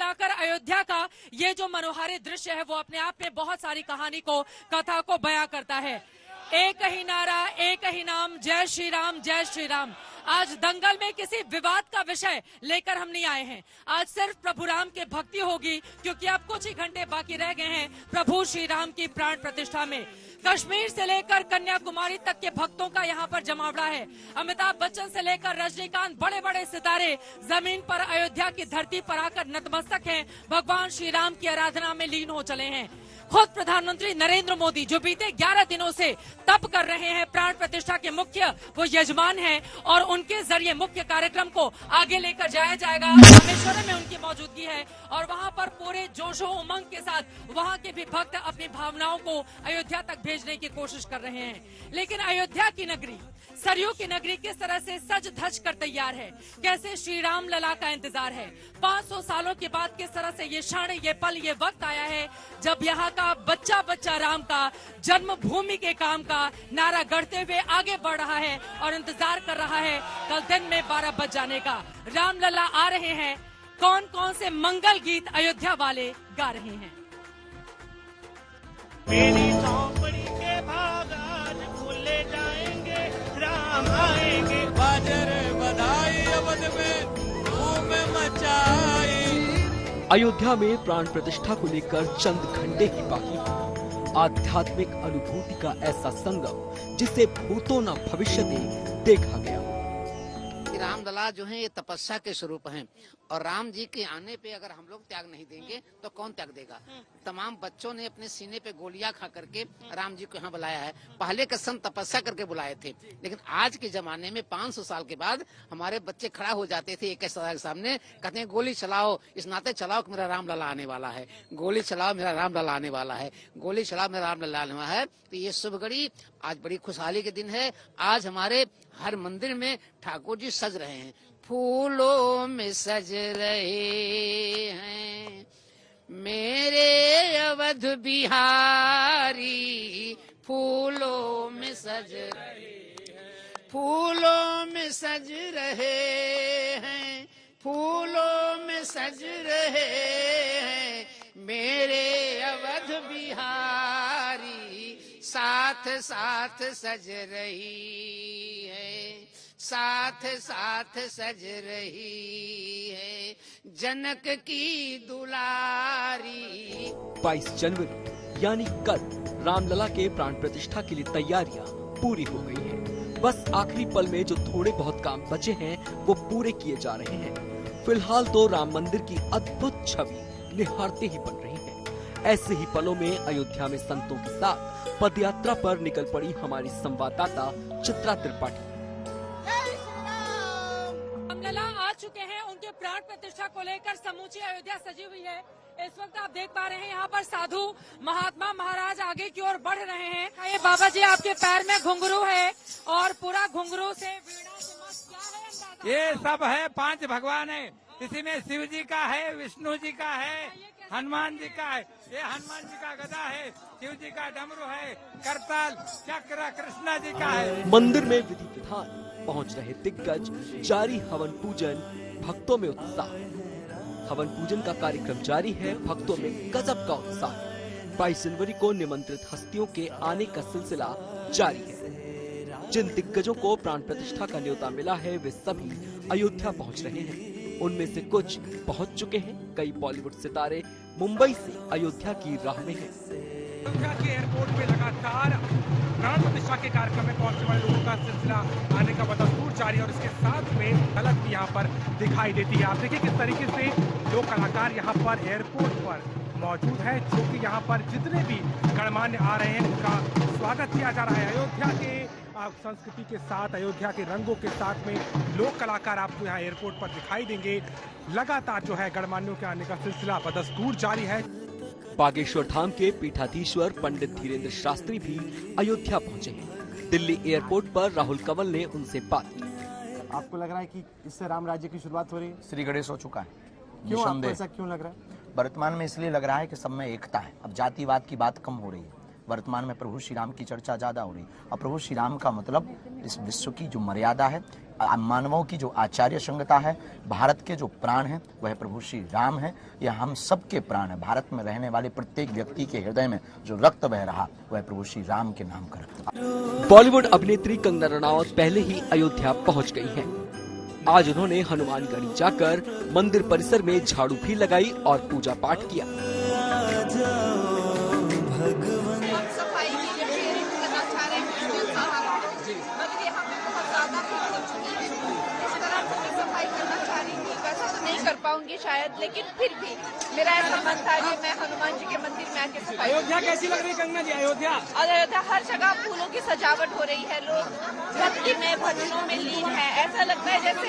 मिलाकर अयोध्या का ये जो मनोहारी दृश्य है वो अपने आप में बहुत सारी कहानी को, कथा को बयां करता है। एक ही नारा, एक ही नाम, जय श्री राम, जय श्री राम। आज दंगल में किसी विवाद का विषय लेकर हम नहीं आए हैं। आज सिर्फ प्रभु राम के भक्ति होगी, क्योंकि अब कुछ ही घंटे बाकी रह गए हैं प्रभु श्री राम की प्राण प्रतिष्ठा में। कश्मीर से लेकर कन्याकुमारी तक के भक्तों का यहाँ पर जमावड़ा है। अमिताभ बच्चन से लेकर रजनीकांत, बड़े बड़े सितारे जमीन पर अयोध्या की धरती पर आकर नतमस्तक हैं, भगवान श्री राम की आराधना में लीन हो चले हैं। खुद प्रधानमंत्री नरेंद्र मोदी जो बीते 11 दिनों से तप कर रहे हैं, प्राण प्रतिष्ठा के मुख्य वो यजमान हैं और उनके जरिए मुख्य कार्यक्रम को आगे लेकर जाया जाएगा। रामेश्वरम में उनकी मौजूदगी है और वहां पर पूरे जोशो उमंग के साथ वहां के भी भक्त अपनी भावनाओं को अयोध्या तक भेजने की कोशिश कर रहे हैं। लेकिन अयोध्या की नगरी, सरयू की नगरी किस तरह से सज धज कर तैयार है, कैसे श्री राम लला का इंतजार है। 500 सालों के बाद किस तरह से ये क्षण, ये पल, ये वक्त आया है जब यहाँ का बच्चा बच्चा राम का जन्मभूमि के काम का नारा गढ़ते हुए आगे बढ़ रहा है और इंतजार कर रहा है कल दिन में 12 बज जाने का। राम लला आ रहे हैं, कौन कौन से मंगल गीत अयोध्या वाले गा रहे हैं। मेरी चौपड़ी के भाग आज खुले जाएंगे, राम आएंगे। बाजर बधाई अवध में धूम मचाई। अयोध्या में प्राण प्रतिष्ठा को लेकर चंद घंटे ही बाकी है। आध्यात्मिक अनुभूति का ऐसा संगम जिसे भूतो न भविष्यति देखा गया। रामलला जो है ये तपस्या के स्वरूप हैं और राम जी के आने पे अगर हम लोग त्याग नहीं देंगे तो कौन त्याग देगा। तमाम बच्चों ने अपने सीने पे गोलियां खा करके राम जी को यहाँ बुलाया है। पहले के संत तपस्या करके बुलाए थे, लेकिन आज के जमाने में 500 साल के बाद हमारे बच्चे खड़ा हो जाते थे एक के सामने, कहते हैं गोली चलाओ, इस नाते चलाओ कि मेरा रामलला आने वाला है, गोली चलाओ मेरा रामलला आने वाला है, गोली चलाओ मेरा रामलला आने वाला है। तो ये शुभ घड़ी आज बड़ी खुशहाली के दिन है। आज हमारे हर मंदिर में ठाकुर जी सज रहे हैं, फूलों में सज रहे हैं मेरे अवध बिहारी, फूलों में सज रहे हैं, फूलों में सज रहे हैं, फूलों में सज रहे हैं मेरे अवध बिहारी, साथ साथ सज रही है, साथ साथ सज रही है जनक की दुलारी। 22 जनवरी यानी कल रामलला के प्राण प्रतिष्ठा के लिए तैयारियां पूरी हो गई हैं। बस आखिरी पल में जो थोड़े बहुत काम बचे हैं वो पूरे किए जा रहे हैं। फिलहाल तो राम मंदिर की अद्भुत छवि निहारते ही बन रही है। ऐसे ही पलों में अयोध्या में संतों के साथ पदयात्रा पर निकल पड़ी हमारी संवाददाता चित्रा त्रिपाठी। रामलला आ चुके हैं, उनके प्राण प्रतिष्ठा को लेकर समूची अयोध्या सजी हुई है। इस वक्त आप देख पा रहे हैं यहाँ पर साधु महात्मा महाराज आगे की ओर बढ़ रहे हैं। ये बाबा जी आपके पैर में घुंघरू है और पूरा घुंघरू से वीणा से मस्त, क्या है अंदाजा? ये सब है 5 भगवान है, इसी में शिव जी का है, विष्णु जी का है, हनुमान जी का है। ये हनुमान जी का गदा है, शिव जी का डमरू है, करताल चक्र कृष्णा जी का है। मंदिर में विधि विधान पहुंच रहे दिग्गज, जारी हवन पूजन, भक्तों में उत्साह। हवन पूजन का कार्यक्रम जारी है, भक्तों में गजब का उत्साह। 22 जनवरी को निमंत्रित हस्तियों के आने का सिलसिला जारी है। जिन दिग्गजों को प्राण प्रतिष्ठा का न्योता मिला है वे सभी अयोध्या पहुंच रहे हैं। उनमें से कुछ पहुंच चुके हैं, कई बॉलीवुड सितारे मुंबई से अयोध्या की राह में हैं। अयोध्या के एयरपोर्ट पे लगातार प्राण प्रतिष्ठा के कार्यक्रम में पहुंचने वाले लोगों का सिलसिला आने का बदस्तूर जारी है और इसके साथ में झलक भी यहाँ पर दिखाई देती है। आप देखिए किस तरीके से जो कलाकार यहाँ पर एयरपोर्ट पर मौजूद है, जो कि यहाँ पर जितने भी गणमान्य आ रहे हैं उनका स्वागत किया जा रहा है। अयोध्या के संस्कृति के साथ, अयोध्या के रंगों के साथ में लोक कलाकार आपको यहाँ एयरपोर्ट पर दिखाई देंगे। लगातार जो है गणमान्यों के आने का सिलसिला बदस्तूर जारी है। बागेश्वर धाम के पीठाधीश्वर पंडित धीरेन्द्र शास्त्री भी अयोध्या पहुंचे हैं। दिल्ली एयरपोर्ट पर राहुल कंवल ने उनसे बात की। आपको लग रहा है कि इससे राम राज्य की शुरुआत हो रही है? श्री गणेश हो चुका है। क्यों आपको ऐसा क्यों लग रहा है? वर्तमान में इसलिए लग रहा है कि सब में एकता है। अब जातिवाद की बात कम हो रही है। वर्तमान में प्रभु श्री राम की चर्चा ज़्यादा हो रही। और प्रभु श्री राम का मतलब इस विश्व की जो मर्यादा है, मानवों की जो आचार्य संगता है, भारत के जो प्राण हैं वह प्रभु श्री राम है। यह हम सबके प्राण है। भारत में रहने वाले प्रत्येक व्यक्ति के हृदय में जो रक्त बह रहा वह प्रभु श्री राम के नाम का रक्त। बॉलीवुड अभिनेत्री कंगना रनावत पहले ही अयोध्या पहुंच गई हैं। आज उन्होंने हनुमानगढ़ी जाकर मंदिर परिसर में झाड़ू भी लगाई और पूजा पाठ किया। सफाई की जब शेयरिंग करना चाह रहे हैं मगर यहाँ पे बहुत ज्यादा भीड़ हो चुकी है। इस तरह से मैं सफाई करना चाह रही थी, वैसा तो नहीं कर पाऊंगी शायद, लेकिन फिर भी मेरा ऐसा मन था कि मैं हनुमान जी के मंदिर में आके सफाई। अयोध्या कैसी लग रही है कंगना जी? अयोध्या हर जगह फूलों की सजावट हो रही है, लोग भक्ति में भजनों में लीन है। ऐसा लगता है जैसे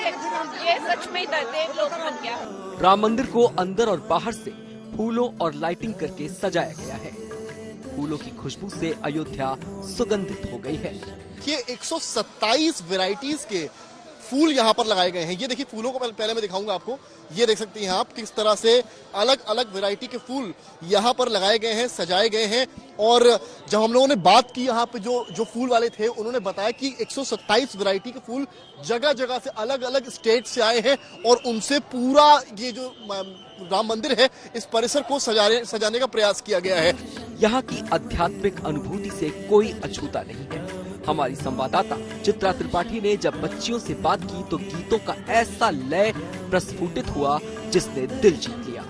ये सच में देवलोक बन गया है। राम मंदिर को अंदर और बाहर से फूलों और लाइटिंग करके सजाया गया है। फूलों की खुशबू से अयोध्या सुगंधित हो गई है। ये 127 वैरायटीज के फूल यहाँ पर लगाए गए हैं। ये देखिए फूलों को पहले मैं दिखाऊंगा आपको। ये देख सकते हैं आप किस तरह से अलग अलग वैरायटी के फूल यहाँ पर लगाए गए हैं, सजाए गए हैं। और जब हम लोगों ने बात की यहाँ पे जो फूल वाले थे, उन्होंने बताया कि 127 वैरायटी के फूल जगह जगह से अलग अलग स्टेट से आए हैं और उनसे पूरा ये जो राम मंदिर है इस परिसर को सजाने का प्रयास किया गया है। यहाँ की आध्यात्मिक अनुभूति से कोई अछूता नहीं है। हमारी संवाददाता चित्रा त्रिपाठी ने जब बच्चियों से बात की तो गीतों का ऐसा लय प्रस्फुटित हुआ जिसने दिल जीत लिया।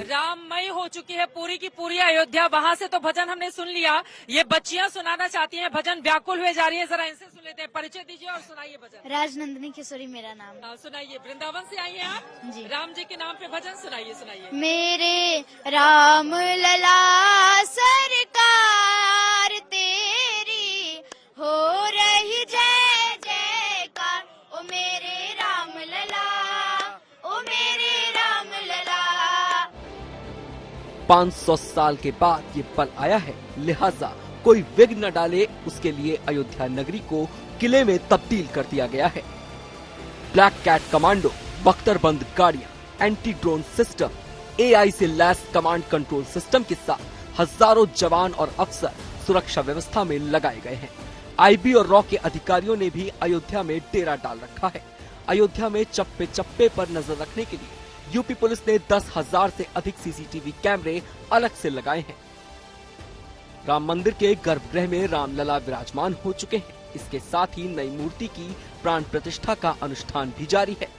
राममय हो चुकी है पूरी की पूरी अयोध्या। वहाँ से तो भजन हमने सुन लिया, ये बच्चियाँ सुनाना चाहती हैं भजन, व्याकुल हुए जा रही है। जरा इनसे सुन लेते हैं, परिचय दीजिए और सुनाइए भजन। राजनंदिनी किशोरी मेरा नाम। सुनाइए, वृंदावन से आई हैं आप जी। राम जी के नाम पे भजन सुनाइए। मेरे राम लला सरकार तेरी हो रही जय जयकार, ओ मेरे राम लला, ओ मेरे राम लला। 500 साल के बाद ये पल आया है, लिहाजा कोई विघ्न न डाले उसके लिए अयोध्या नगरी को किले में तब्दील कर दिया गया है। ब्लैक कैट कमांडो, बख्तरबंद गाड़ियां, एंटी ड्रोन सिस्टम, AI से लैस कमांड कंट्रोल सिस्टम के साथ हजारों जवान और अफसर सुरक्षा व्यवस्था में लगाए गए हैं। IB और रॉ के अधिकारियों ने भी अयोध्या में डेरा डाल रखा है। अयोध्या में चप्पे चप्पे पर नजर रखने के लिए यूपी पुलिस ने 10,000 से अधिक CCTV कैमरे अलग से लगाए हैं। राम मंदिर के गर्भगृह में रामलला विराजमान हो चुके हैं। इसके साथ ही नई मूर्ति की प्राण प्रतिष्ठा का अनुष्ठान भी जारी है।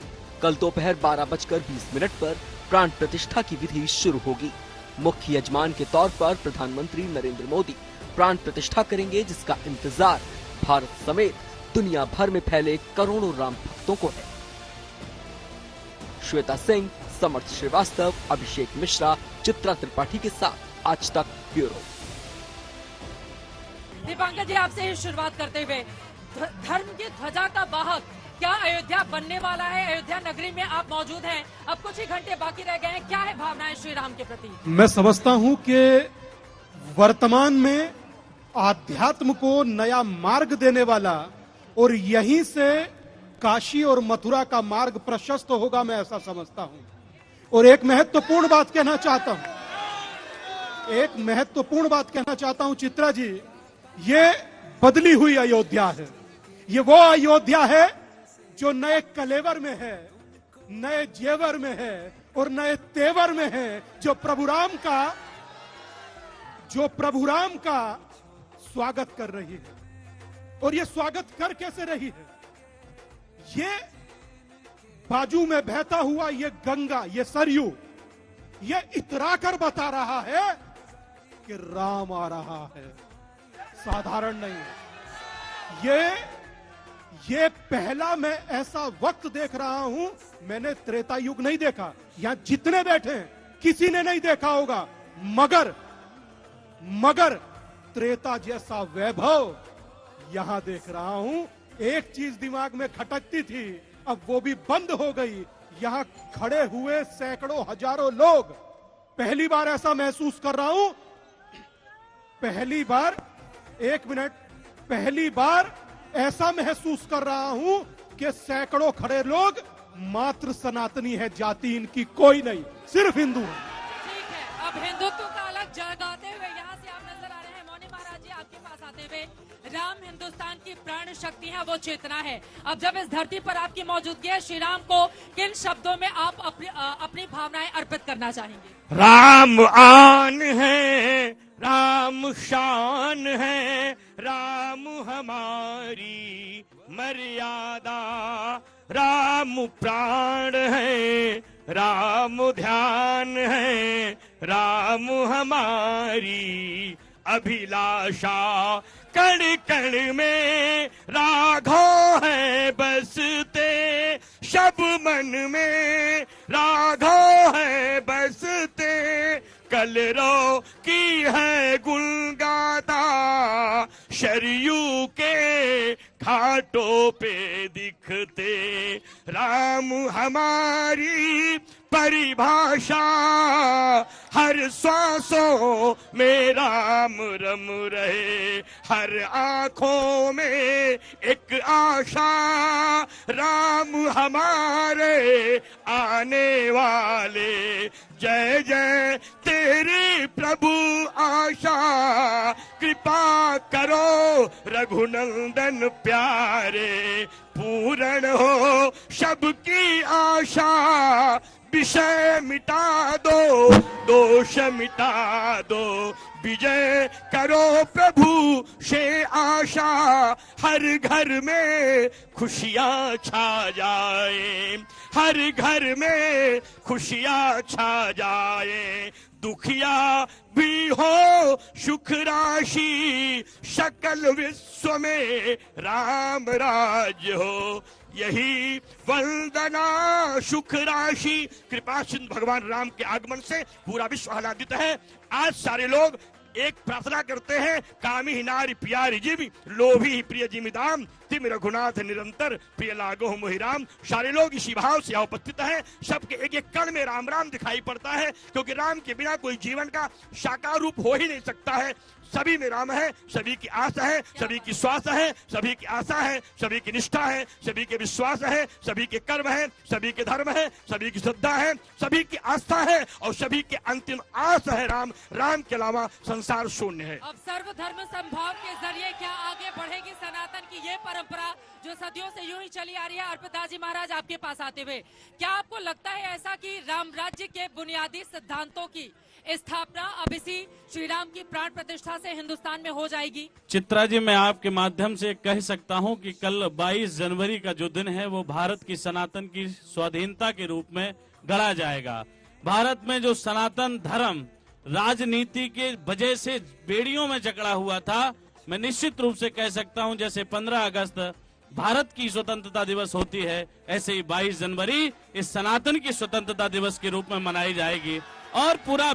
कल दोपहर 12:20 पर प्राण प्रतिष्ठा की विधि शुरू होगी। मुख्य यजमान के तौर पर प्रधानमंत्री नरेंद्र मोदी प्राण प्रतिष्ठा करेंगे, जिसका इंतजार भारत समेत दुनिया भर में फैले करोड़ों राम भक्तों को है। श्वेता सिंह, समर्थ श्रीवास्तव, अभिषेक मिश्रा, चित्रा त्रिपाठी के साथ आज तक ब्यूरो। दीपांकर जी, आपसे ही शुरुआत करते हुए, धर्म की ध्वजा का वाहक क्या अयोध्या बनने वाला है? अयोध्या नगरी में आप मौजूद हैं, अब कुछ ही घंटे बाकी रह गए हैं, क्या है भावनाएं श्री राम के प्रति? मैं समझता हूं कि वर्तमान में आध्यात्म को नया मार्ग देने वाला और यहीं से काशी और मथुरा का मार्ग प्रशस्त होगा, मैं ऐसा समझता हूं। और एक महत्वपूर्ण बात कहना चाहता हूं, चित्रा जी, ये बदली हुई अयोध्या है। ये वो अयोध्या है जो नए कलेवर में है, नए जेवर में है और नए तेवर में है, जो प्रभु राम का स्वागत कर रही है। और ये स्वागत कर कैसे रही है? ये बाजू में बहता हुआ ये गंगा, ये सरयू, ये इतरा कर बता रहा है कि राम आ रहा है, साधारण नहीं। ये पहला मैं ऐसा वक्त देख रहा हूं, मैंने त्रेता युग नहीं देखा, यहां जितने बैठे हैं किसी ने नहीं देखा होगा, मगर त्रेता जैसा वैभव यहां देख रहा हूं। एक चीज दिमाग में खटकती थी, अब वो भी बंद हो गई। यहां खड़े हुए सैकड़ों हजारों लोग, पहली बार ऐसा महसूस कर रहा हूं, पहली बार ऐसा महसूस कर रहा हूं कि सैकड़ों खड़े लोग मात्र सनातनी है, जाति इनकी कोई नहीं, सिर्फ हिंदू है। ठीक है, अब हिंदुत्व का अलग जगाते हुए यहाँ से आप नजर आ रहे हैं। मौनी हुए, राम हिंदुस्तान की प्राण शक्ति है, वो चेतना है। अब जब इस धरती पर आपकी मौजूदगी है, श्री राम को किन शब्दों में आप अपनी भावनाएं अर्पित करना चाहेंगे? राम आन है, राम शान है, राम हमारी मर्यादा, राम प्राण है, राम ध्यान है, राम हमारी अभिलाषा, कण कण में राघव है बसते, सब मन में राघव है बसते, कलरव की है गुण गाता, शरयू के घाटों पे दिखते, राम हमारी परिभाषा, हर सांसों में राम रम रहे, हर आंखों में एक आशा, राम हमारे आने वाले, जय जय तेरी प्रभु आशा, कृपा करो रघुनंदन प्यारे, पूर्ण हो सबकी आशा, विषय मिटा दो, दोष मिटा दो, विजय करो प्रभु से आशा, हर घर में खुशियां छा जाए, हर घर में खुशियां छा जाए, दुखिया भी हो सुख राशि, सकल विश्व में राम राज हो, यही वंदना सुख राशि। कृपा सिंधु भगवान राम के आगमन से पूरा विश्व आह्लादित है। आज सारे लोग एक प्रार्थना करते हैं, कामी ही नारी प्यारी जीवी, लोभी ही प्रिय जिमि दाम, तिम रघुनाथ निरंतर प्रिय लागो मोहि राम। सारे लोग इसी भाव से उपस्थित हैं। सबके एक एक कण में राम राम दिखाई पड़ता है, क्योंकि राम के बिना कोई जीवन का साकार रूप हो ही नहीं सकता है। सभी में राम है, सभी की आशा है, सभी की श्वास है, सभी की आशा है, सभी की निष्ठा है, सभी के विश्वास है, सभी के कर्म है, सभी के धर्म है, सभी की श्रद्धा है, सभी की आस्था है और सभी के अंतिम आस है राम। राम के अलावा संसार शून्य है। अब सर्वधर्म संभाव के जरिए क्या आगे बढ़ेगी सनातन की ये परंपरा जो सदियों से यूं ही चली आ रही है? अर्पितदास जी महाराज आपके पास आते हुए, क्या आपको लगता है ऐसा कि राम राज्य के बुनियादी सिद्धांतों की स्थापना अब इसी श्री राम की प्राण प्रतिष्ठा से हिंदुस्तान में हो जाएगी? चित्रा जी, मैं आपके माध्यम से कह सकता हूं कि कल 22 जनवरी का जो दिन है वो भारत की सनातन की स्वाधीनता के रूप में गढ़ा जाएगा। भारत में जो सनातन धर्म राजनीति के वजह से बेड़ियों में जकड़ा हुआ था, मैं निश्चित रूप से कह सकता हूं जैसे 15 अगस्त भारत की स्वतंत्रता दिवस होती है, ऐसे ही 22 जनवरी इस सनातन की स्वतंत्रता दिवस के रूप में मनाई जाएगी। और पूरा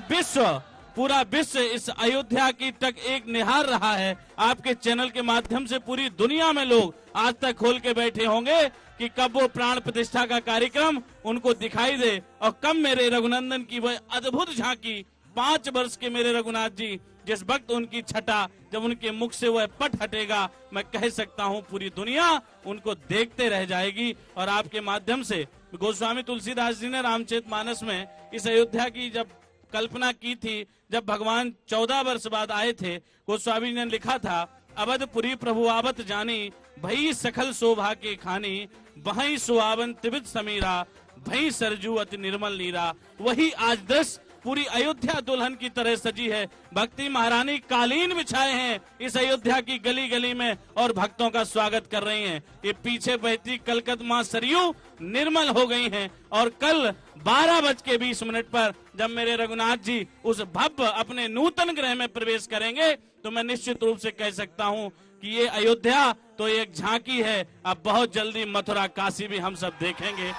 विश्व इस अयोध्या की तक एक निहार रहा है। आपके चैनल के माध्यम से पूरी दुनिया में लोग आज तक खोल के बैठे होंगे कि कब वो प्राण प्रतिष्ठा का कार्यक्रम उनको दिखाई दे और कब मेरे रघुनंदन की वह अद्भुत झांकी 5 वर्ष के मेरे रघुनाथ जी, जिस वक्त उनकी छटा जब उनके मुख से वह पट हटेगा, मैं कह सकता हूं पूरी दुनिया उनको देखते रह जाएगी। और आपके माध्यम से गोस्वामी तुलसीदास जी ने रामचरितमानस में इस अयोध्या की जब कल्पना की थी, जब भगवान 14 वर्ष बाद आए थे, गोस्वामी ने लिखा था, अवधपुरी प्रभु आवत जानी, भई सखल शोभा के खानी, वहीं सुहावन तिबित समीरा, भई सरजू अति निर्मल नीरा। वही आज दृश्य पूरी अयोध्या दुल्हन की तरह सजी है। भक्ति महारानी कालीन बिछाए हैं इस अयोध्या की गली गली में और भक्तों का स्वागत कर रही हैं। ये पीछे बहती कलकत मां सरयू निर्मल हो गई हैं। और कल 12:20 पर जब मेरे रघुनाथ जी उस भव्य अपने नूतन ग्रह में प्रवेश करेंगे, तो मैं निश्चित रूप से कह सकता हूं कि ये अयोध्या तो एक झांकी है। अब बहुत जल्दी मथुरा काशी भी हम सब देखेंगे।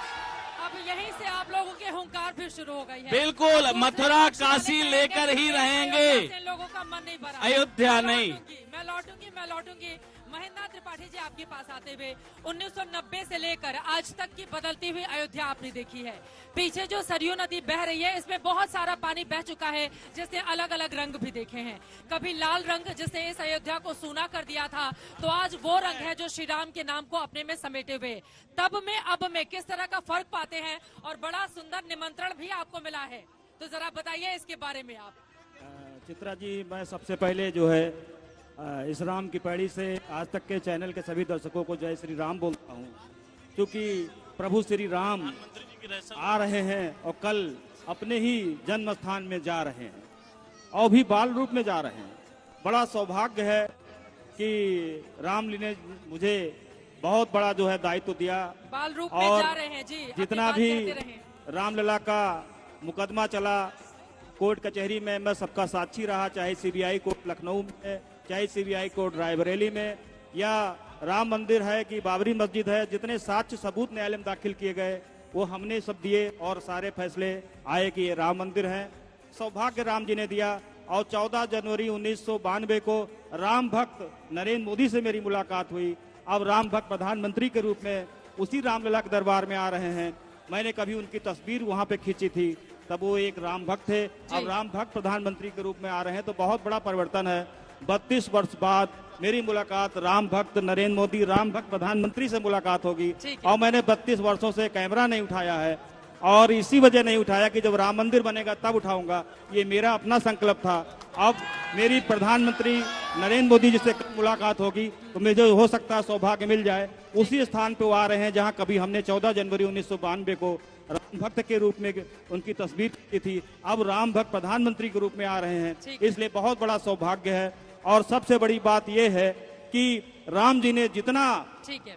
यहीं से आप लोगों के हुंकार भी शुरू हो गई है। बिल्कुल, मथुरा काशी लेकर ही रहेंगे, लोगों का मन नहीं भरा। अयोध्या नहीं। मैं लौटूंगी। महेंद्र त्रिपाठी जी आपके पास आते हुए, 1990 से लेकर आज तक की बदलती हुई अयोध्या आपने देखी है। पीछे जो सरयू नदी बह रही है, इसमें बहुत सारा पानी बह चुका है, जिसने अलग अलग रंग भी देखे हैं। कभी लाल रंग जिसने इस अयोध्या को सूना कर दिया था, तो आज वो रंग है जो श्री राम के नाम को अपने में समेटे हुए। तब में अब में किस तरह का फर्क पाते हैं? और बड़ा सुंदर निमंत्रण भी आपको मिला है, तो जरा बताइए इसके बारे में आप। चित्रा जी, मैं सबसे पहले जो है इस राम की पैड़ी से आज तक के चैनल के सभी दर्शकों को जय श्री राम बोलता हूँ, क्योंकि प्रभु श्री राम आ रहे हैं और कल अपने ही जन्म स्थान में जा रहे हैं और भी बाल रूप में जा रहे हैं। बड़ा सौभाग्य है कि रामली ने मुझे बहुत बड़ा जो है दायित्व दिया बाल रूप में और जा रहे हैं जी। जितना भी रामलला का मुकदमा चला कोर्ट कचहरी में, मैं सबका साक्षी रहा, चाहे सीबीआई कोर्ट लखनऊ में, चाहे सीबीआई कोर्ट रायबरेली में, या राम मंदिर है कि बाबरी मस्जिद है, जितने साक्ष्य सबूत न्यायालय में दाखिल किए गए वो हमने सब दिए और सारे फैसले आए कि ये राम मंदिर है। सौभाग्य राम जी ने दिया। और 14 जनवरी 1992 को राम भक्त नरेंद्र मोदी से मेरी मुलाकात हुई। अब राम भक्त प्रधानमंत्री के रूप में उसी रामलला के दरबार में आ रहे हैं। मैंने कभी उनकी तस्वीर वहां पे खींची थी, तब वो एक राम भक्त थे, अब राम भक्त प्रधानमंत्री के रूप में आ रहे हैं, तो बहुत बड़ा परिवर्तन है। 32 वर्ष बाद मेरी मुलाकात राम भक्त नरेंद्र मोदी राम भक्त प्रधानमंत्री से मुलाकात होगी। और मैंने 32 वर्षों से कैमरा नहीं उठाया है और इसी वजह नहीं उठाया कि जब राम मंदिर बनेगा तब उठाऊंगा, ये मेरा अपना संकल्प था। अब मेरी प्रधानमंत्री नरेंद्र मोदी जी से मुलाकात होगी तो मुझे हो सकता है सौभाग्य मिल जाए। उसी स्थान पे वो आ रहे हैं जहां कभी हमने 14 जनवरी 1992 को राम भक्त के रूप में उनकी तस्वीर की थी, अब राम भक्त प्रधानमंत्री के रूप में आ रहे हैं, इसलिए बहुत बड़ा सौभाग्य है। और सबसे बड़ी बात यह है कि राम जी ने जितना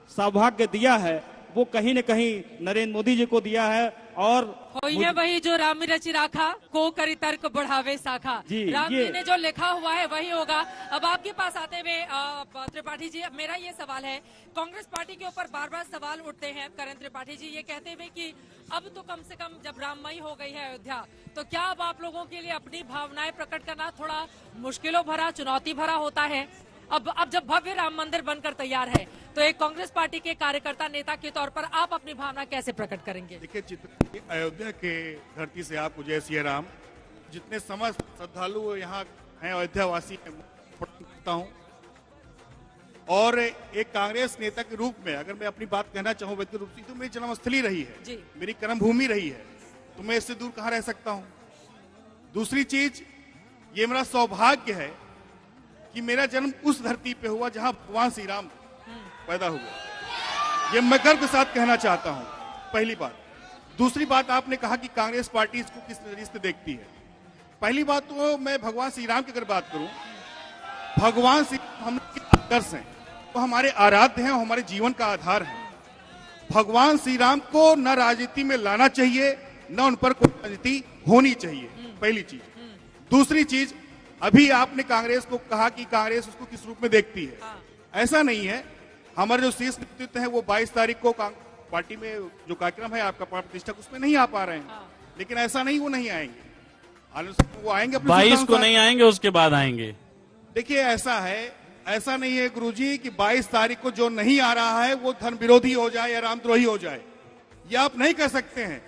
सौभाग्य दिया है वो कहीं न कहीं नरेंद्र मोदी जी को दिया है। और ये वही जो राम रचि राखा को करी तर्क बढ़ावे साखा, राम जी ने जो लिखा हुआ है वही होगा। अब आपके पास आते हुए त्रिपाठी जी, मेरा ये सवाल है, कांग्रेस पार्टी के ऊपर बार बार सवाल उठते हैं करण त्रिपाठी जी ये कहते हुए कि अब तो कम से कम जब राममयी हो गई है अयोध्या, तो क्या अब आप लोगों के लिए अपनी भावनाएं प्रकट करना थोड़ा मुश्किलों भरा, चुनौती भरा होता है? अब जब भव्य राम मंदिर बनकर तैयार है तो एक कांग्रेस पार्टी के कार्यकर्ता नेता के तौर पर आप अपनी भावना कैसे प्रकट करेंगे? देखिए, अयोध्या के धरती से आपको जय श्री राम, जितने समस्त श्रद्धालु यहाँ हैं अयोध्यावासी करता हूँ। और एक कांग्रेस नेता के रूप में अगर मैं अपनी बात कहना चाहूँ व्यक्तिगत रूप से, तो मेरी जन्मस्थली रही है, मेरी कर्मभूमि रही है, तो मैं इससे दूर कहाँ रह सकता हूँ। दूसरी चीज, ये मेरा सौभाग्य है कि मेरा जन्म उस धरती पे हुआ जहां भगवान श्री राम पैदा हुआ। ये मैं गर्व के साथ कहना चाहता हूं, पहली बात। दूसरी बात, आपने कहा कि कांग्रेस पार्टी इसको किस नजरिए से देखती है। पहली बात तो मैं भगवान श्री राम की अगर बात करूं, भगवान श्री हम आदर्श हैं, वो हमारे आराध्य हैं, हमारे जीवन का आधार है। भगवान श्री राम को न राजनीति में लाना चाहिए, न उन पर कोई राजनीति होनी चाहिए, पहली चीज। दूसरी चीज, अभी आपने कांग्रेस को कहा कि कांग्रेस उसको किस रूप में देखती है। ऐसा नहीं है, हमारे जो शीर्ष नेतृत्व है वो 22 तारीख को पार्टी में जो कार्यक्रम है आपका प्राण प्रतिष्ठा, उसमें नहीं आ पा रहे हैं, लेकिन ऐसा नहीं वो नहीं आएंगे, वो आएंगे 22 को नहीं आएंगे, उसके बाद आएंगे। देखिए, ऐसा नहीं है गुरुजी कि 22 तारीख को जो नहीं आ रहा है वो धर्म विरोधी हो जाए या रामद्रोही हो जाए, ये आप नहीं कह सकते हैं।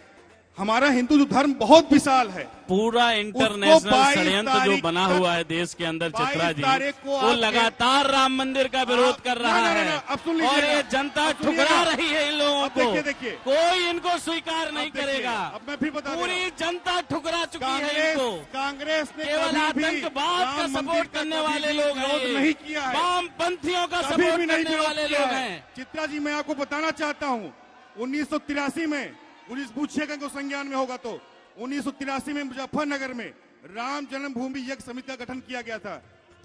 हमारा हिंदू जो धर्म बहुत विशाल है, पूरा इंटरनेशनल षड्यंत्र जो बना हुआ है देश के अंदर, चित्रा जी, वो लगातार राम मंदिर का विरोध कर रहा है और ये जनता ठुकरा रही है इन लोगों को। देखिए, कोई इनको स्वीकार नहीं करेगा। अब मैं फिर बता, पूरी जनता ठुकरा चुकी है इनको। कांग्रेस ने केवल आतंकवाद का सपोर्ट करने वाले लोग नहीं किया है, वामपंथियों का सपोर्ट करने वाले लोग हैं। चित्रा जी, मैं आपको बताना चाहता हूँ, 1983 में पुलिस पूछेगा कि संज्ञान में होगा तो 1983 में मुजफ्फरनगर में राम जन्मभूमि यज्ञ समिति का गठन किया गया था,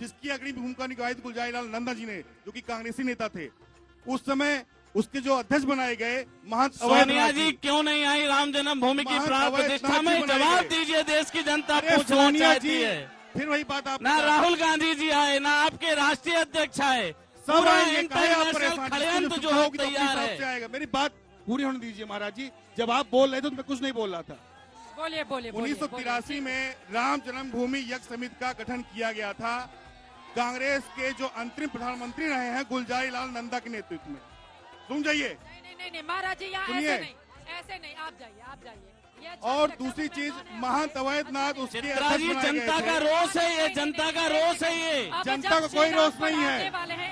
जिसकी अग्रणी भूमिका निभाई गुलजारी लाल नंदा जी ने, जो कि कांग्रेसी नेता थे। उस समय उसके जो अध्यक्ष बनाए गए महंत सोनिया जी क्यों नहीं आई राम जन्मभूमि की प्राण प्रतिष्ठा में? जवाब दीजिए, देष की जनता पूछना चाहती है। फिर वही बात, आप ना राहुल गांधी जी आए, ना आपके राष्ट्रीय अध्यक्ष आए, पूरा इंटरनेशनल षड्यंत्र जो हो तैयार है। मेरी बात पूरी होने दीजिए महाराज जी, जब आप बोल रहे थे तो मैं कुछ नहीं बोल रहा था। बोलिए। 1983 में राम जन्मभूमि यज्ञ समिति का गठन किया गया था, कांग्रेस के जो अंतरिम प्रधानमंत्री रहे हैं गुलजारी लाल नंदा के नेतृत्व में। सुन जाइए, नहीं महाराज जी, यहाँ ऐसे नहीं, आप जाइए। और दूसरी चीज, महंत अवैधनाथ उसके जनता का रोष है, ये जनता का रोष है, ये जनता का कोई रोष नहीं है।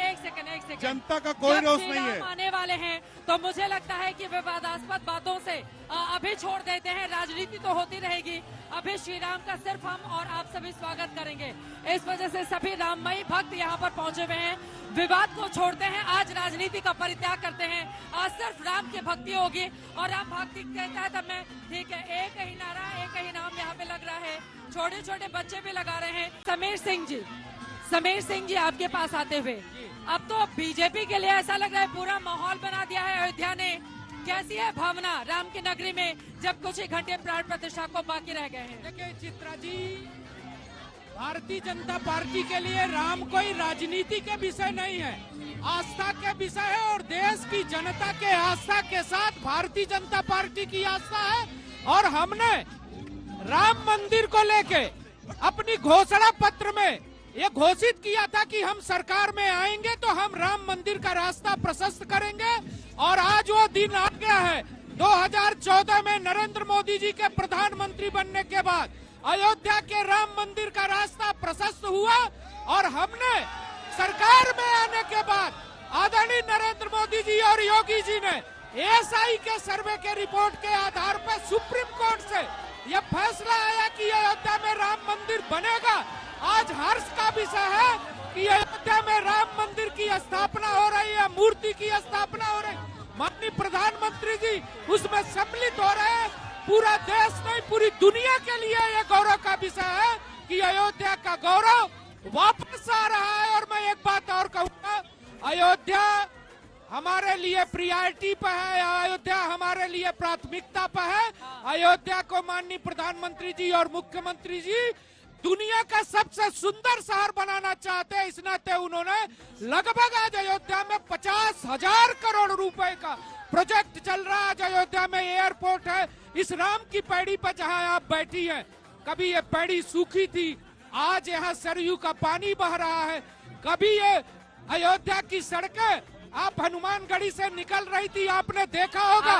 एक सेकंड सेकंड। जनता का कोई जब रोष श्री नहीं है। राम आने वाले हैं तो मुझे लगता है कि विवादास्पद बातों से अभी छोड़ देते हैं। राजनीति तो होती रहेगी, अभी श्री राम का सिर्फ हम और आप सभी स्वागत करेंगे। इस वजह से सभी राममयी भक्त यहाँ पर पहुंचे हुए हैं। विवाद को छोड़ते हैं, आज राजनीति का परित्याग करते हैं। आज सिर्फ राम की भक्ति होगी और राम भक्ति के तहत हमें ठीक है, एक ही नारा एक ही नाम यहाँ पे लग रहा है। छोटे छोटे बच्चे भी लगा रहे हैं। समीर सिंह जी आपके पास आते हुए, अब तो बीजेपी के लिए ऐसा लग रहा है पूरा माहौल बना दिया है अयोध्या ने। कैसी है भावना राम की नगरी में जब कुछ ही घंटे प्राण प्रतिष्ठा को बाकी रह गए हैं? देखिए चित्रा जी, भारतीय जनता पार्टी के लिए राम कोई राजनीति के विषय नहीं है, आस्था के विषय है। और देश की जनता के आस्था के साथ भारतीय जनता पार्टी की आस्था है। और हमने राम मंदिर को लेके अपनी घोषणा पत्र में ये घोषित किया था कि हम सरकार में आएंगे तो हम राम मंदिर का रास्ता प्रशस्त करेंगे। और आज वो दिन आ गया है। 2014 में नरेंद्र मोदी जी के प्रधानमंत्री बनने के बाद अयोध्या के राम मंदिर का रास्ता प्रशस्त हुआ। और हमने सरकार में आने के बाद आदरणीय नरेंद्र मोदी जी और योगी जी ने एएसआई के सर्वे के रिपोर्ट के आधार पर सुप्रीम कोर्ट से यह फैसला आया कि अयोध्या में राम मंदिर बनेगा। आज हर्ष का विषय है कि अयोध्या में राम मंदिर की स्थापना हो रही है, मूर्ति की स्थापना हो रही। माननीय प्रधानमंत्री जी उसमें सम्मिलित हो रहे हैं। पूरा देश नहीं, पूरी दुनिया के लिए यह गौरव का विषय है कि अयोध्या का गौरव वापस आ रहा है। और मैं एक बात और कहूँगा, अयोध्या हमारे लिए प्रियरिटी पर है, अयोध्या हमारे लिए प्राथमिकता पर है। अयोध्या को माननीय प्रधानमंत्री जी और मुख्यमंत्री जी दुनिया का सबसे सुंदर शहर बनाना चाहते हैं। इस नाते उन्होंने लगभग आज अयोध्या में 50,000 करोड़ रुपए का प्रोजेक्ट चल रहा है। आज अयोध्या में एयरपोर्ट है। इस राम की पैड़ी पर जहां आप बैठी हैं, कभी ये पैड़ी सूखी थी, आज यहाँ सरयू का पानी बह रहा है। कभी ये अयोध्या की सड़कें, आप हनुमानगढ़ी से निकल रही थी, आपने देखा होगा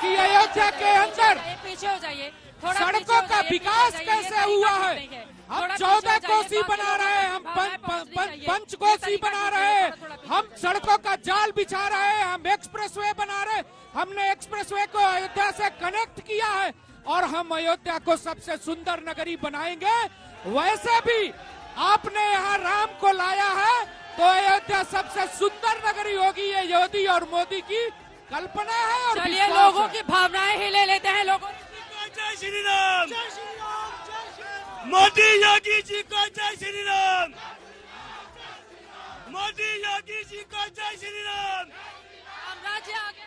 कि अयोध्या के अंदर पीछे हो जाइए, सड़कों का विकास कैसे हुआ है। हम 14 कोसी बना रहे हैं, हम पंच कोसी बना रहे हैं, हम सड़कों का जाल बिछा रहे हैं, हम एक्सप्रेसवे बना रहे हैं। हमने एक्सप्रेसवे को अयोध्या से कनेक्ट किया है और हम अयोध्या को सबसे सुंदर नगरी बनाएंगे। वैसे भी आपने यहाँ राम को लाया है तो अयोध्या सबसे सुंदर नगरी होगी। ये योगी और मोदी की कल्पना है। और चलिए लोगों की भावनाएं ही ले लेते हैं। लोगों जय श्री राम, मोदी योगी जी को जय श्री राम, मोदी योगी जी को जय श्री राम, राज्य आगे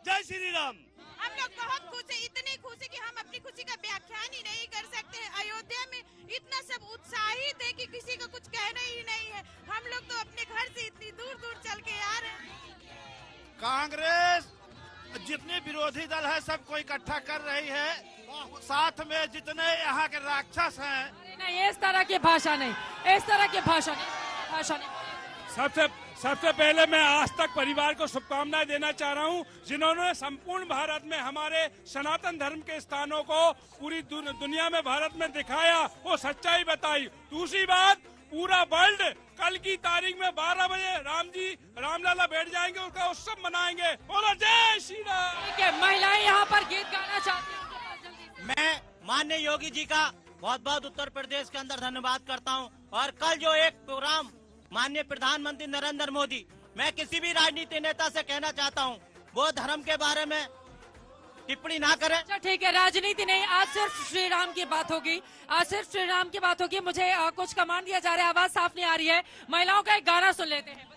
जय श्री राम। हम लोग बहुत खुश है, इतनी खुशी कि हम अपनी खुशी का व्याख्यान ही नहीं कर सकते हैं। अयोध्या में इतना सब उत्साहित है कि किसी को कुछ कहना ही नहीं है। हम लोग तो अपने घर से इतनी दूर दूर चल के आ रहे हैं। कांग्रेस जितने विरोधी दल है सबको इकट्ठा कर रही है, साथ में जितने यहाँ के राक्षस हैं। नहीं, इस तरह की भाषा नहीं, इस तरह की भाषा नहीं। सबसे पहले मैं आज तक परिवार को शुभकामनाएं देना चाह रहा हूं, जिन्होंने संपूर्ण भारत में हमारे सनातन धर्म के स्थानों को पूरी दुनिया में भारत में दिखाया, वो सच्चाई बताई। दूसरी बात, पूरा वर्ल्ड कल की तारीख में 12 बजे रामलला बैठ जाएंगे, उसका उत्सव मनाएंगे। बोलो जय श्री राम। ठीक है, महिलाएं यहाँ पर गीत गाना चाहती हैं। मैं माननीय योगी जी का बहुत बहुत उत्तर प्रदेश के अंदर धन्यवाद करता हूँ। और कल जो एक प्रोग्राम माननीय प्रधानमंत्री नरेंद्र मोदी, मैं किसी भी राजनीतिक नेता से कहना चाहता हूँ वो धर्म के बारे में टिप्पणी ना करें। अच्छा ठीक है, राजनीति नहीं, आज सिर्फ श्री राम की बात होगी, आज सिर्फ श्री राम की बात होगी। मुझे कुछ कमांड दिया जा रहा है, आवाज साफ नहीं आ रही है। महिलाओं का एक गाना सुन लेते हैं।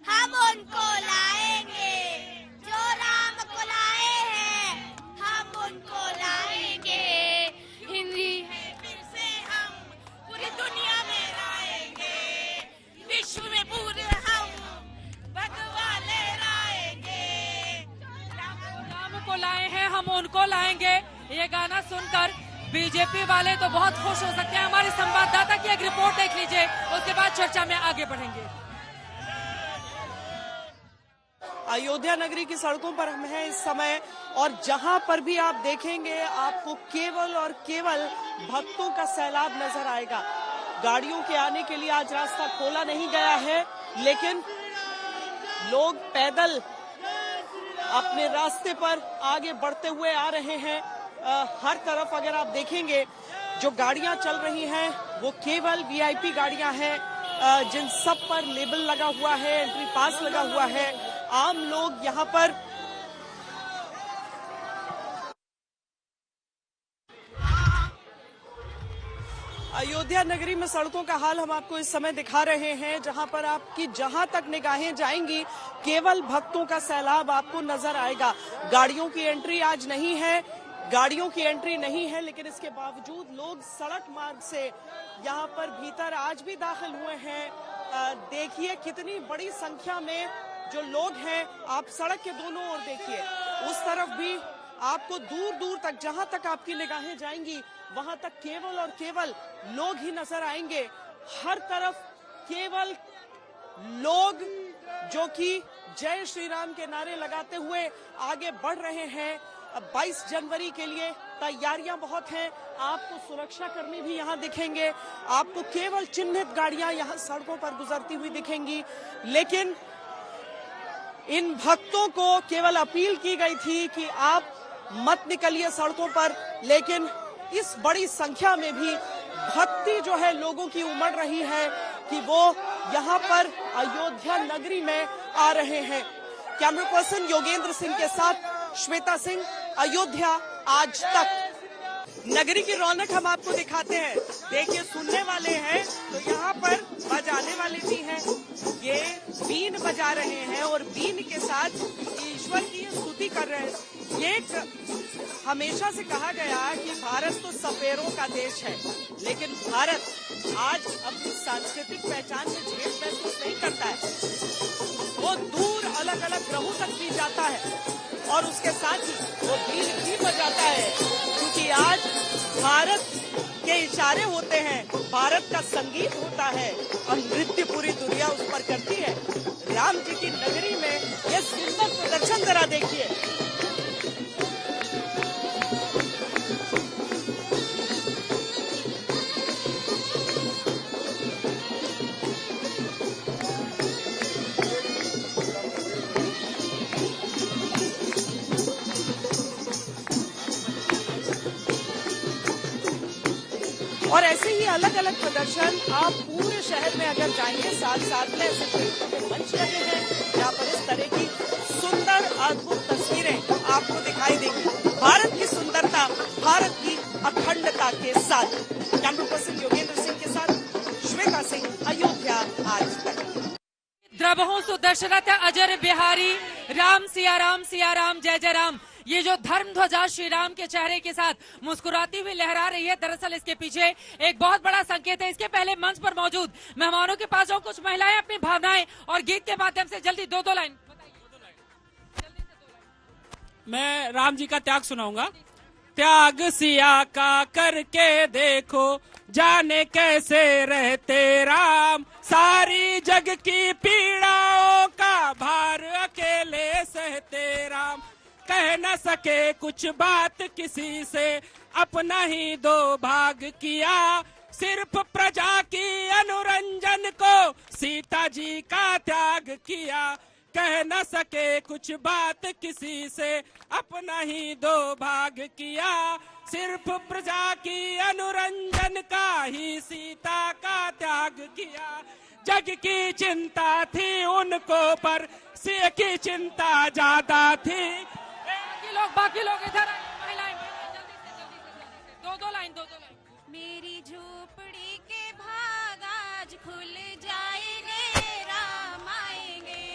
हम उनको लाएंगे जो राम को लाए हैं, हम उनको लाएंगे। हिंदी है फिर से हम पूरी दुनिया में लाएंगे, विश्व में पूरे हम भगवा लहराएंगे। राम को लाए हैं, हम उनको लाएंगे। ये गाना सुनकर बीजेपी वाले तो बहुत खुश हो सकते हैं। हमारे संवाददाता की एक रिपोर्ट देख लीजिए, उसके बाद चर्चा में आगे बढ़ेंगे। अयोध्या नगरी की सड़कों पर हम हैं इस समय, और जहां पर भी आप देखेंगे आपको केवल और केवल भक्तों का सैलाब नजर आएगा। गाड़ियों के आने के लिए आज रास्ता खोला नहीं गया है, लेकिन लोग पैदल अपने रास्ते पर आगे बढ़ते हुए आ रहे हैं। हर तरफ अगर आप देखेंगे जो गाड़ियां चल रही हैं वो केवल वीआईपी गाड़ियां हैं, जिन सब पर लेबल लगा हुआ है, एंट्री पास लगा हुआ है। आम लोग यहां पर अयोध्या नगरी में सड़कों का हाल हम आपको इस समय दिखा रहे हैं, जहां पर आपकी जहां तक निगाहें जाएंगी केवल भक्तों का सैलाब आपको नजर आएगा। गाड़ियों की एंट्री आज नहीं है, लेकिन इसके बावजूद लोग सड़क मार्ग से यहां पर भीतर आज भी दाखिल हुए हैं। देखिए कितनी बड़ी संख्या में जो लोग हैं, आप सड़क के दोनों ओर देखिए, उस तरफ भी आपको दूर दूर तक जहां तक आपकी निगाहें जाएंगी वहां तक केवल और केवल लोग ही नजर आएंगे। हर तरफ केवल लोग जो कि जय श्री राम के नारे लगाते हुए आगे बढ़ रहे हैं। 22 जनवरी के लिए तैयारियां बहुत हैं, आपको सुरक्षा कर्मी भी यहां दिखेंगे, आपको केवल चिन्हित गाड़ियां यहां सड़कों पर गुजरती हुई दिखेंगी। लेकिन इन भक्तों को केवल अपील की गई थी कि आप मत निकलिए सड़कों पर, लेकिन इस बड़ी संख्या में भी भक्ति जो है लोगों की उमड़ रही है कि वो यहाँ पर अयोध्या नगरी में आ रहे हैं। कैमरा पर्सन योगेंद्र सिंह के साथ श्वेता सिंह, अयोध्या आज तक। नगरी की रौनक हम आपको दिखाते हैं। देखिए सुनने वाले हैं तो यहाँ पर बजाने वाले भी हैं, ये बीन बजा रहे हैं और बीन के साथ ईश्वर की स्तुति कर रहे हैं। ये हमेशा से कहा गया कि भारत तो सपेरों का देश है, लेकिन भारत आज अपनी सांस्कृतिक पहचान में झेप महसूस नहीं करता है। वो दूर अलग अलग ग्रहों तक भी जाता है और उसके साथ ही वो बीन भी बजाता है, क्योंकि आज भारत के इशारे होते हैं, भारत का संगीत होता है और नृत्य पूरी दुनिया उस पर करती है। राम जी की नगरी में ये सुंदर प्रदर्शन जरा देखिए। और ऐसे ही अलग अलग प्रदर्शन आप पूरे शहर में अगर जाएंगे, साथ साथ में ऐसे तरीकों के मंच लगे हैं जहाँ पर इस तरह की सुंदर अद्भुत तस्वीरें आपको दिखाई देंगी। भारत की सुंदरता, भारत की अखंडता के साथ। कैमरा पर्सन योगेंद्र सिंह के साथ श्वेता सिंह, अयोध्या आज तक। द्रवहु सुदर्शनत अजर बिहारी, राम सिया राम जय जय राम। ये जो धर्म ध्वजा श्री राम के चेहरे के साथ मुस्कुराती हुई लहरा रही है, दरअसल इसके पीछे एक बहुत बड़ा संकेत है। इसके पहले मंच पर मौजूद मेहमानों के पास जाऊं, कुछ महिलाएं अपनी भावनाएं और गीत के माध्यम से जल्दी दो लाइन। मैं राम जी का त्याग सुनाऊंगा। त्याग सिया का करके देखो, जाने कैसे रहते राम, सारी जग की पीड़ाओं का भार अकेले सहते राम। कह न सके कुछ बात किसी से, अपना ही दो भाग किया, सिर्फ प्रजा की अनुरंजन को सीता जी का त्याग किया। कह न सके कुछ बात किसी से, अपना ही दो भाग किया, सिर्फ प्रजा की अनुरंजन का ही सीता का त्याग किया। जग की चिंता थी उनको पर सिया की चिंता ज्यादा थी। बाकी लोग इधर महिलाएं जल्दी से दो लाइन। मेरी झोपड़ी के भाग आज खुल जाएंगे, राम आएंगे।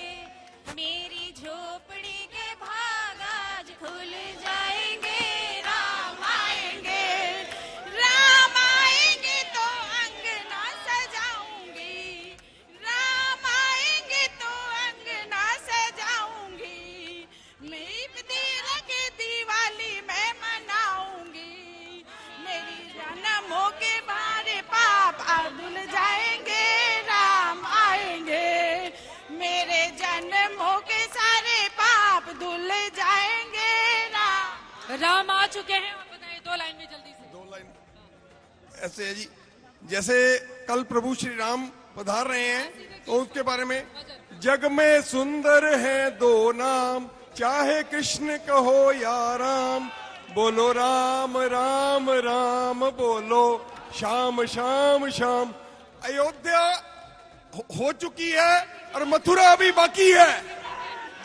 मेरी झोपड़ी के भाग आज खुल जाएंगे, राम आएंगे। राम आएंगे तो अंगना सजाऊंगी, राम आएंगे तो अंगना सजाऊंगी। दिवाली मैं मनाऊंगी, मेरी जन्मों के बारे पाप धुल जाएंगे, राम आएंगे। मेरे जन्मों के सारे पाप धुल जाएंगे, राम आ चुके हैं। आप बताइए दो लाइन में जल्दी से। दो लाइन ऐसे है जी, जैसे कल प्रभु श्री राम पधार रहे हैं तो उसके बारे में, जग में सुंदर है दो नाम, चाहे कृष्ण कहो या राम, बोलो राम राम राम, बोलो श्याम श्याम श्याम। अयोध्या हो चुकी है और मथुरा अभी बाकी है।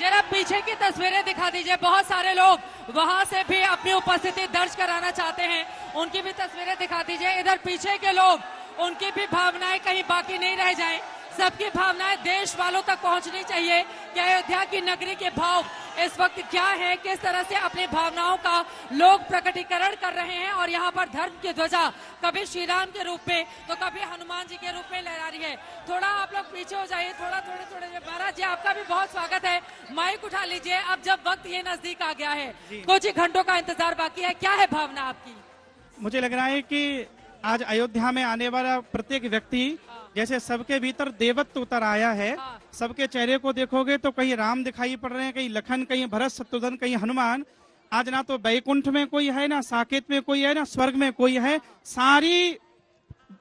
जरा पीछे की तस्वीरें दिखा दीजिए, बहुत सारे लोग वहां से भी अपनी उपस्थिति दर्ज कराना चाहते हैं, उनकी भी तस्वीरें दिखा दीजिए। इधर पीछे के लोग, उनकी भी भावनाएं कहीं बाकी नहीं रह जाएं, सबकी भावनाएं देश वालों तक पहुंचनी चाहिए कि अयोध्या की नगरी के भाव इस वक्त क्या है, किस तरह से अपनी भावनाओं का लोग प्रकटीकरण कर रहे हैं। और यहाँ पर धर्म की ध्वजा कभी श्री राम के रूप में तो कभी हनुमान जी के रूप में लहरा रही है। थोड़ा आप लोग पीछे हो जाइए, थोड़े महाराज जी आपका भी बहुत स्वागत है, माइक उठा लीजिए। अब जब वक्त ये नजदीक आ गया है, कुछ ही घंटों का इंतजार बाकी है, क्या है भावना आपकी? मुझे लग रहा है कि आज अयोध्या में आने वाला प्रत्येक व्यक्ति जैसे सबके भीतर देवत्व उतर आया है। सबके चेहरे को देखोगे तो कहीं राम दिखाई पड़ रहे हैं, कहीं लखन, कहीं भरत शत्रुघ्न, कहीं हनुमान। आज ना तो बैकुंठ में कोई है, ना साकेत में कोई है, ना स्वर्ग में कोई है, सारी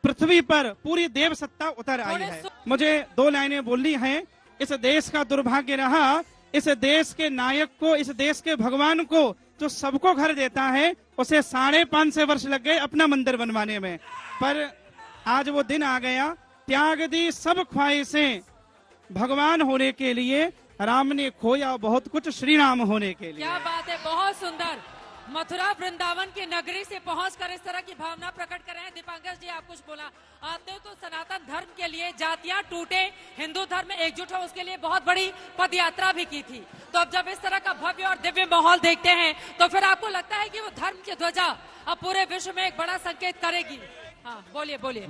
पृथ्वी पर पूरी देव सत्ता उतर आई है। मुझे 2 लाइनें बोलनी है। इस देश का दुर्भाग्य रहा, इस देश के नायक को, इस देश के भगवान को, जो सबको घर देता है, उसे 550 वर्ष लग गए अपना मंदिर बनवाने में। पर आज वो दिन आ गया, त्याग दी सब ख्वाहिशें भगवान होने के लिए, राम ने खोया बहुत कुछ श्री राम होने के लिए। क्या बात है, बहुत सुंदर। मथुरा वृंदावन की नगरी से पहुंचकर इस तरह की भावना प्रकट कर रहे हैं। दीपांकर जी, आप कुछ बोला। आपने तो सनातन धर्म के लिए, जातियां टूटे, हिंदू धर्म एकजुट हो, उसके लिए बहुत बड़ी पदयात्रा भी की थी। तो अब जब इस तरह का भव्य और दिव्य माहौल देखते हैं तो फिर आपको लगता है कि वो धर्म की ध्वजा अब पूरे विश्व में एक बड़ा संकेत करेगी? हाँ, बोलिए।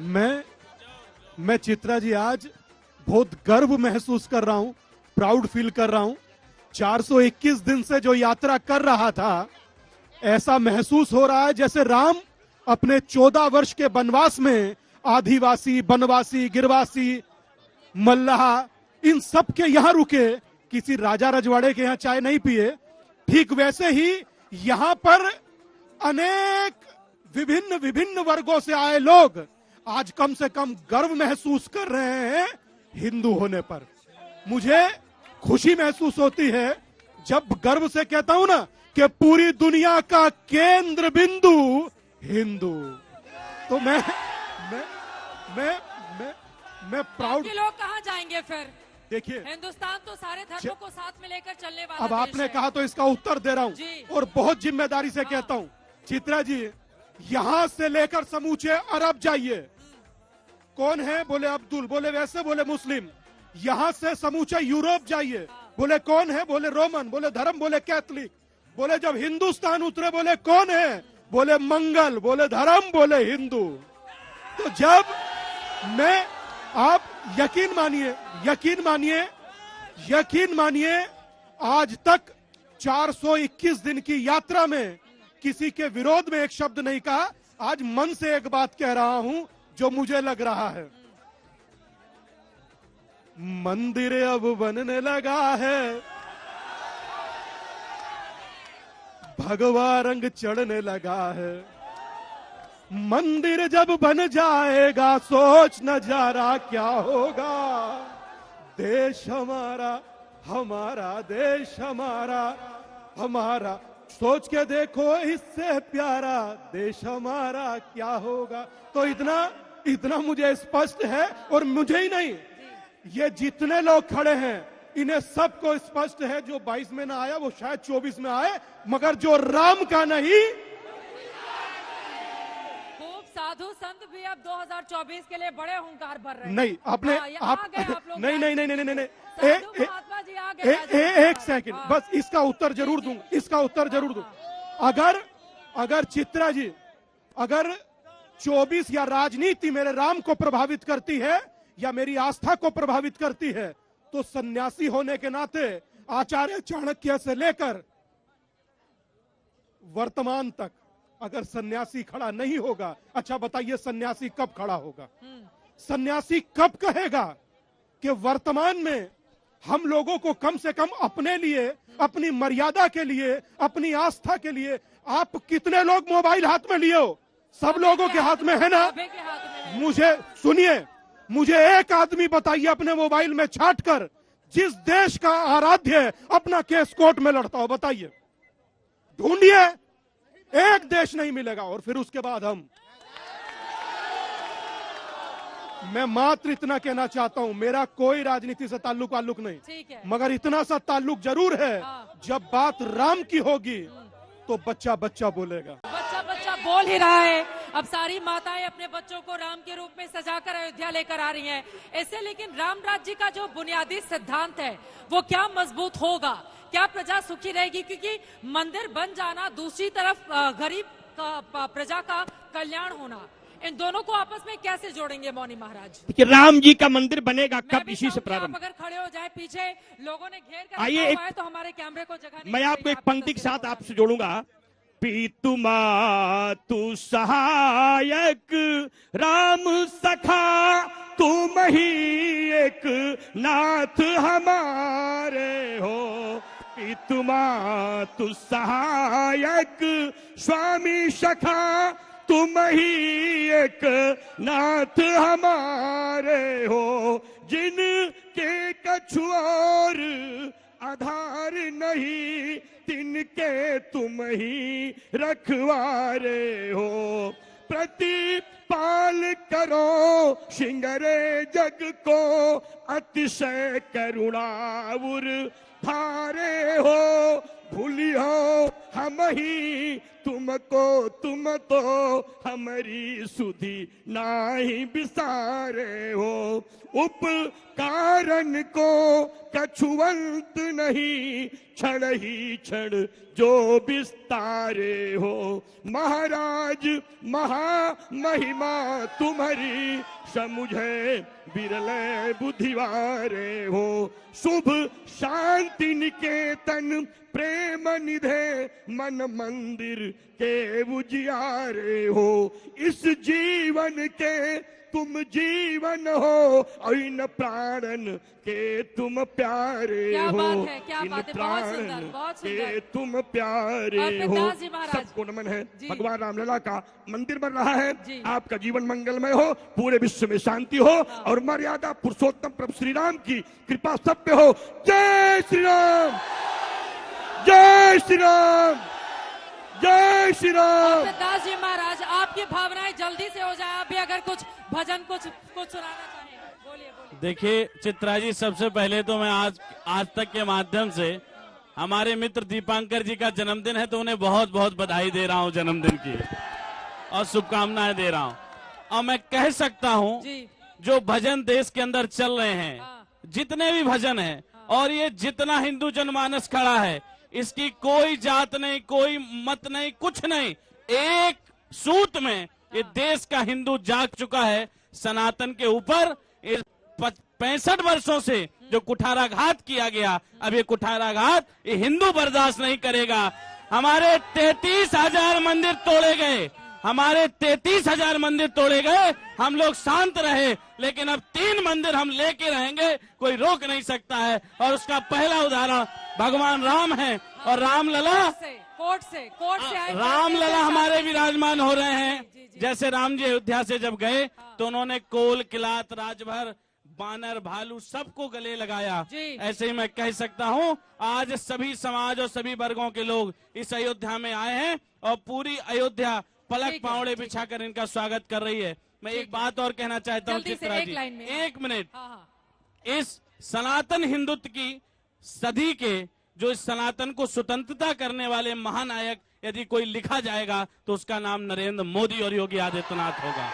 मैं चित्रा जी आज बहुत गर्व महसूस कर रहा हूं, प्राउड फील कर रहा हूं। 421 दिन से जो यात्रा कर रहा था, ऐसा महसूस हो रहा है जैसे राम अपने 14 वर्ष के वनवास में आदिवासी, बनवासी, गिरवासी, मल्लाह, इन सब के यहां रुके, किसी राजा रजवाड़े के यहां चाय नहीं पिए। ठीक वैसे ही यहां पर अनेक विभिन्न वर्गों से आए लोग आज कम से कम गर्व महसूस कर रहे हैं हिंदू होने पर। मुझे खुशी महसूस होती है जब गर्व से कहता हूं ना कि पूरी दुनिया का केंद्र बिंदु हिंदू। तो मैं प्राउड। लोग कहां जाएंगे फिर? देखिए, हिंदुस्तान तो सारे धर्मों को साथ में लेकर चलने वाला अब देश आपने है। कहा तो इसका उत्तर दे रहा हूं और बहुत जिम्मेदारी से कहता हूं। चित्रा जी, यहां से लेकर समूचे अरब जाइए। कौन है? बोले अब्दुल, बोले वैसे, बोले मुस्लिम। यहां से समूचे यूरोप जाइए, बोले कौन है? बोले रोमन, बोले धर्म, बोले कैथलिक। बोले जब हिंदुस्तान उतरे, बोले कौन है? बोले मंगल, बोले धर्म, बोले हिंदू। तो जब मैं, आप यकीन मानिए आज तक 421 दिन की यात्रा में किसी के विरोध में एक शब्द नहीं कहा। आज मन से एक बात कह रहा हूं जो मुझे लग रहा है। मंदिर अब बनने लगा है, भगवा रंग चढ़ने लगा है। मंदिर जब बन जाएगा, सोच नजारा क्या होगा। देश हमारा, हमारा देश हमारा, हमारा, सोच के देखो इससे प्यारा देश हमारा क्या होगा। तो इतना मुझे स्पष्ट है, और मुझे ही नहीं, ये जितने लोग खड़े हैं इन्हें सबको स्पष्ट है। जो 22 में ना आया वो शायद 24 में आए, मगर जो राम का नहीं। खूब साधु संत भी अब 2024 के लिए बड़े हुंकार भर रहे हैं। नहीं, आपने आप नहीं, एक सेकंड, बस इसका उत्तर जरूर दूंगा। अगर चित्रा जी, अगर 24 या राजनीति मेरे राम को प्रभावित करती है या मेरी आस्था को प्रभावित करती है, तो सन्यासी होने के नाते आचार्य चाणक्य से लेकर वर्तमान तक अगर सन्यासी खड़ा नहीं होगा, अच्छा बताइए सन्यासी कब खड़ा होगा? सन्यासी कब कहेगा कि वर्तमान में हम लोगों को कम से कम अपने लिए, अपनी मर्यादा के लिए, अपनी आस्था के लिए। आप कितने लोग मोबाइल हाथ में लिए हो? सब लोगों के हाथ में है ना? मुझे सुनिए, मुझे एक आदमी बताइए अपने मोबाइल में छाट कर जिस देश का आराध्य है अपना केस कोर्ट में लड़ता हो, बताइए, ढूंढिए, एक देश नहीं मिलेगा। और फिर उसके बाद मैं मात्र इतना कहना चाहता हूं, मेरा कोई राजनीति से ताल्लुक नहीं, मगर इतना सा ताल्लुक जरूर है, जब बात राम की होगी तो बच्चा बच्चा बोलेगा। बच्चा बोल ही रहा है। अब सारी माताएं अपने बच्चों को राम के रूप में सजाकर अयोध्या लेकर आ रही हैं। ऐसे लेकिन राम राज्य का जो बुनियादी सिद्धांत है वो क्या मजबूत होगा, क्या प्रजा सुखी रहेगी? क्योंकि मंदिर बन जाना, दूसरी तरफ गरीब प्रजा का कल्याण होना, इन दोनों को आपस में कैसे जोड़ेंगे मौनी महाराज? कि राम जी का मंदिर बनेगा कब, इसी से प्रारंभ। अगर खड़े हो जाए, पीछे लोगों ने घेर कर आइए, रखा हुआ है तो हमारे कैमरे को जगह नहीं। मैं आपको एक पंक्ति के साथ आपसे जोड़ूंगा। पीतु मातु सहायक राम सखा, तुम ही एक नाथ हमारे हो। पीतु मातु सहायक स्वामी सखा, तुम ही एक नाथ हमारे हो। जिनके कछु और आधार नहीं, तिनके तुम ही रखवारे हो। प्रतिपाल करो सिंगरे जग को, अतिशय करुणावुर धारे हो। भूलियो हम ही तुमको, तुम तो हमारी सुधि नाही बिसारे हो। उपकारन को कछुअंत नहीं, क्षण ही क्षण जो विस्तारे हो। महाराज महामहिमा तुम्हारी, समुझे बिरले बुद्धिवारे हो। शुभ शांति निकेतन प्रेम निधे, मन मंदिर के उजियारे हो। इस जीवन के तुम जीवन हो, और इन प्राणन के तुम प्यारे क्या हो। बात है, क्या इन बात है, बहुत प्राणन सुंदर, बहुत के सुंदर। तुम प्यारे और हो। पिताजी जी महाराज। सबको नमन है। जी। भगवान रामलला का मंदिर बन रहा है, जी। आपका जीवन मंगलमय हो, पूरे विश्व में शांति हो, और मर्यादा पुरुषोत्तम प्रभु श्री राम की कृपा सब पे हो। जय श्री राम, जय श्री राम, जय श्री राम। दास जी महाराज, आपकी भावनाएं जल्दी से हो जाए। आप भी अगर कुछ भजन कुछ सुनाना चाहें, बोलिए बोलिए। देखिए चित्रा जी, सबसे पहले तो मैं आज तक के माध्यम से हमारे मित्र दीपांकर जी का जन्मदिन है, तो उन्हें बहुत बहुत बधाई दे रहा हूं जन्मदिन की, और शुभकामनाएं दे रहा हूं। और मैं कह सकता हूं, जो भजन देश के अंदर चल रहे हैं, जितने भी भजन हैं, और ये जितना हिंदू जनमानस खड़ा है, इसकी कोई जात नहीं, कोई मत नहीं, कुछ नहीं, एक सूत में ये देश का हिंदू जाग चुका है सनातन के ऊपर। 65 वर्षों से जो कुठाराघात किया गया, अब ये कुठाराघात ये हिंदू बर्दाश्त नहीं करेगा। हमारे 33,000 मंदिर तोड़े गए, हमारे 33,000 मंदिर तोड़े गए, हम लोग शांत रहे, लेकिन अब 3 मंदिर हम लेके रहेंगे, कोई रोक नहीं सकता है। और उसका पहला उदाहरण भगवान राम है, और रामलला कोर्ट से आए, रामलला हमारे विराजमान हो रहे हैं। जैसे राम जी अयोध्या से जब गए तो उन्होंने कोल किलात राजभर बानर भालू सबको गले लगाया। ऐसे ही मैं कह सकता हूं, आज सभी समाज और सभी वर्गों के लोग इस अयोध्या में आए हैं, और पूरी अयोध्या पलक पावड़े बिछाकर इनका स्वागत कर रही है। मैं एक बात और कहना चाहता हूं चित्रा जी, 1 मिनट। इस सनातन हिंदुत्व की सदी के, जो इस सनातन को स्वतंत्रता करने वाले महानायक यदि कोई लिखा जाएगा तो उसका नाम नरेंद्र मोदी और योगी आदित्यनाथ होगा।